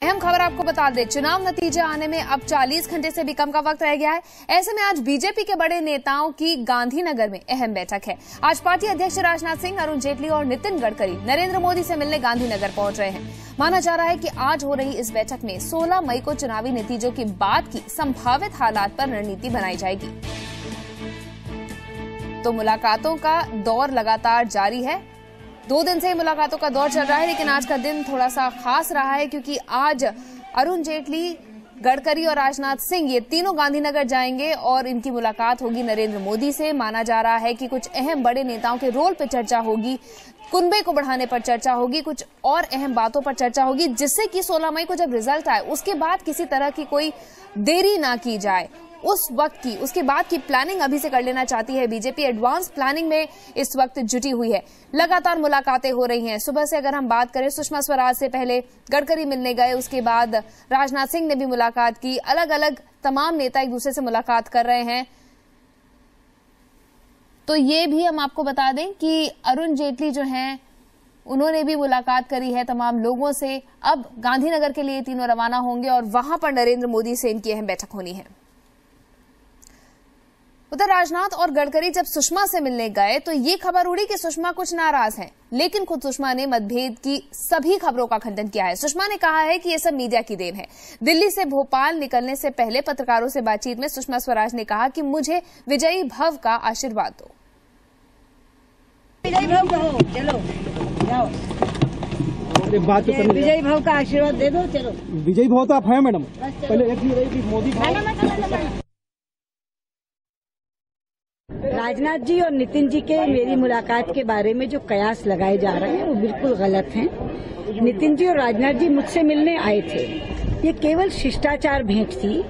अहम खबर आपको बता दें, चुनाव नतीजे आने में अब 40 घंटे से भी कम का वक्त रह गया है। ऐसे में आज बीजेपी के बड़े नेताओं की गांधीनगर में अहम बैठक है। आज पार्टी अध्यक्ष राजनाथ सिंह, अरुण जेटली और नितिन गडकरी नरेंद्र मोदी से मिलने गांधीनगर पहुंच रहे हैं। माना जा रहा है कि आज हो रही इस बैठक में 16 मई को चुनावी नतीजों के बाद की संभावित हालात पर रणनीति बनाई जाएगी। तो मुलाकातों का दौर लगातार जारी है। 2 दिन से मुलाकातों का दौर चल रहा है, लेकिन आज का दिन थोड़ा सा खास रहा है क्योंकि आज अरुण जेटली, गडकरी और राजनाथ सिंह ये तीनों गांधीनगर जाएंगे और इनकी मुलाकात होगी नरेंद्र मोदी से। माना जा रहा है कि कुछ अहम बड़े नेताओं के रोल पर चर्चा होगी, कुनबे को बढ़ाने पर चर्चा होगी, कुछ और अहम बातों पर चर्चा होगी, जिससे कि 16 मई को जब रिजल्ट आए उसके बाद किसी तरह की कोई देरी ना की जाए। उसके बाद की प्लानिंग अभी से कर लेना चाहती है बीजेपी। एडवांस प्लानिंग में इस वक्त जुटी हुई है। लगातार मुलाकातें हो रही हैं। सुबह से अगर हम बात करें, सुषमा स्वराज से पहले गडकरी मिलने गए, उसके बाद राजनाथ सिंह ने भी मुलाकात की। अलग अलग तमाम नेता एक दूसरे से मुलाकात कर रहे हैं। तो ये भी हम आपको बता दें कि अरुण जेटली जो हैं, उन्होंने भी मुलाकात करी है तमाम लोगों से। अब गांधीनगर के लिए तीनों रवाना होंगे और वहां पर नरेंद्र मोदी से इनकी अहम बैठक होनी है। उधर राजनाथ और गडकरी जब सुषमा से मिलने गए तो ये खबर उड़ी कि सुषमा कुछ नाराज हैं, लेकिन खुद सुषमा ने मतभेद की सभी खबरों का खंडन किया है। सुषमा ने कहा है कि ये सब मीडिया की देन है। दिल्ली से भोपाल निकलने से पहले पत्रकारों से बातचीत में सुषमा स्वराज ने कहा कि मुझे विजयी भव का आशीर्वाद दो। विजयी भव कहो, चलो जाओ, विजयी भव का आशीर्वाद दे दो, चलो। विजयी भव तो आप हैं मैडम। पहले एक चीज रही कि मोदी राजनाथ जी और नितिन जी के मेरी मुलाकात के बारे में जो कयास लगाए जा रहे हैं वो बिल्कुल गलत हैं। नितिन जी और राजनाथ जी मुझसे मिलने आए थे। ये केवल शिष्टाचार भेंट थी।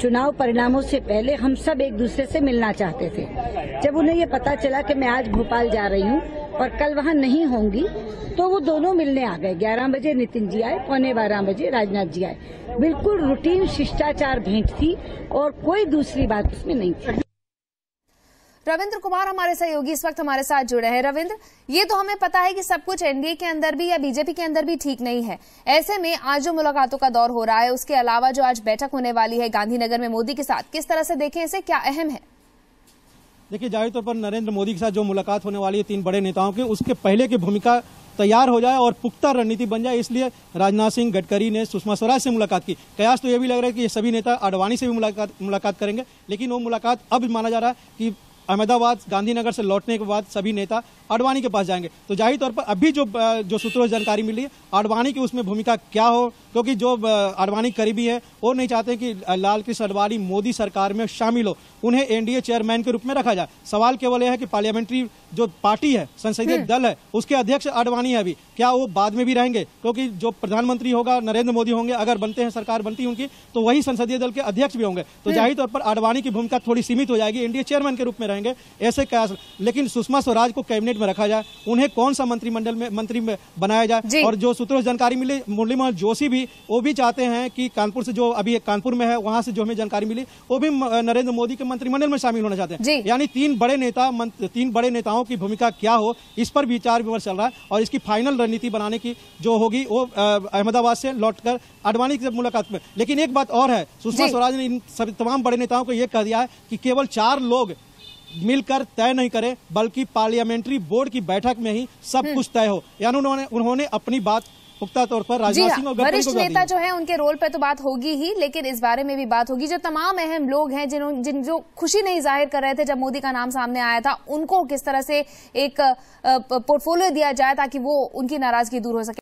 चुनाव परिणामों से पहले हम सब एक दूसरे से मिलना चाहते थे। जब उन्हें ये पता चला कि मैं आज भोपाल जा रही हूँ और कल वहाँ नहीं होंगी, तो वो दोनों मिलने आ गए। 11 बजे नितिन जी आए, 11:15 बजे राजनाथ जी आए। बिल्कुल रूटीन शिष्टाचार भेंट थी और कोई दूसरी बात उसमें नहीं थी। रविंद्र कुमार हमारे सहयोगी इस वक्त हमारे साथ जुड़े हैं। रविंद्र, ये तो हमें पता है कि सब कुछ एनडीए के अंदर भी या बीजेपी के अंदर भी ठीक नहीं है। ऐसे में आज जो मुलाकातों का दौर हो रहा है, उसके अलावा जो आज बैठक होने वाली है गांधीनगर में मोदी के साथ, किस तरह से देखें इसे, क्या अहम है? देखिए, जाहिर तौर पर नरेंद्र मोदी के साथ जो मुलाकात होने वाली है 3 बड़े नेताओं की, उसके पहले की भूमिका तैयार हो जाए और पुख्ता रणनीति बन जाए, इसलिए राजनाथ सिंह, गडकरी ने सुषमा स्वराज से मुलाकात की। कयास तो ये भी लग रहा है कि ये सभी नेता आडवाणी से भी मुलाकात करेंगे, लेकिन वो मुलाकात अब माना जा रहा है कि अहमदाबाद, गांधीनगर से लौटने के बाद सभी नेता आडवाणी के पास जाएंगे। तो जाहिर तौर पर अभी जो सूत्रों से जानकारी मिली है, आडवाणी की उसमें भूमिका क्या हो, क्योंकि जो आडवाणी करीबी है वो नहीं चाहते कि लाल कृष्ण आडवाणी मोदी सरकार में शामिल हो, उन्हें एनडीए चेयरमैन के रूप में रखा जाए। सवाल केवल यह है कि पार्लियामेंट्री जो पार्टी है, संसदीय दल है, उसके अध्यक्ष आडवाणी है अभी, क्या वो बाद में भी रहेंगे? क्योंकि जो प्रधानमंत्री होगा नरेंद्र मोदी होंगे, अगर बनते हैं, सरकार बनती है उनकी, तो वही संसदीय दल के अध्यक्ष भी होंगे। तो जाहिर तौर पर आडवाणी की भूमिका थोड़ी सीमित हो जाएगी, एनडीए चेयरमैन के रूप में रहेंगे ऐसे कयास। लेकिन सुषमा स्वराज को कैबिनेट में रखा जाए, उन्हें कौन सा मंत्रिमंडल में मंत्री में बनाया जाए। और जो सूत्रों से जानकारी मिली, मुरली मनोहर जोशी भी वो भी चाहते हैं कि कानपुर से, जो अभी कानपुर में है, वहां से जो हमें जानकारी मिली, वो भी नरेंद्र मोदी के मंत्रिमंडल में शामिल होना चाहते हैं। यानी 3 बड़े नेताओं की भूमिका क्या हो, इस पर विचार विमर्श चल रहा है और इसकी फाइनल रणनीति बनाने की जो होगी वो अहमदाबाद से लौटकर आडवाणी की मुलाकात में। लेकिन एक बात और है, सुषमा स्वराज ने इन सभी तमाम बड़े नेताओं को यह कह दिया है कि केवल 4 लोग मिलकर तय नहीं करें, बल्कि पार्लियामेंट्री बोर्ड की बैठक में ही सब कुछ तय हो। यानी उन्होंने अपनी बात पुख्ता तौर पर राजनाथ सिंह और गडकरी वरिष्ठ नेता जो है उनके रोल पे तो बात होगी ही, लेकिन इस बारे में भी बात होगी जो तमाम अहम लोग हैं जो खुशी नहीं जाहिर कर रहे थे जब मोदी का नाम सामने आया था, उनको किस तरह से एक पोर्टफोलियो दिया जाए ताकि वो उनकी नाराजगी दूर हो सके।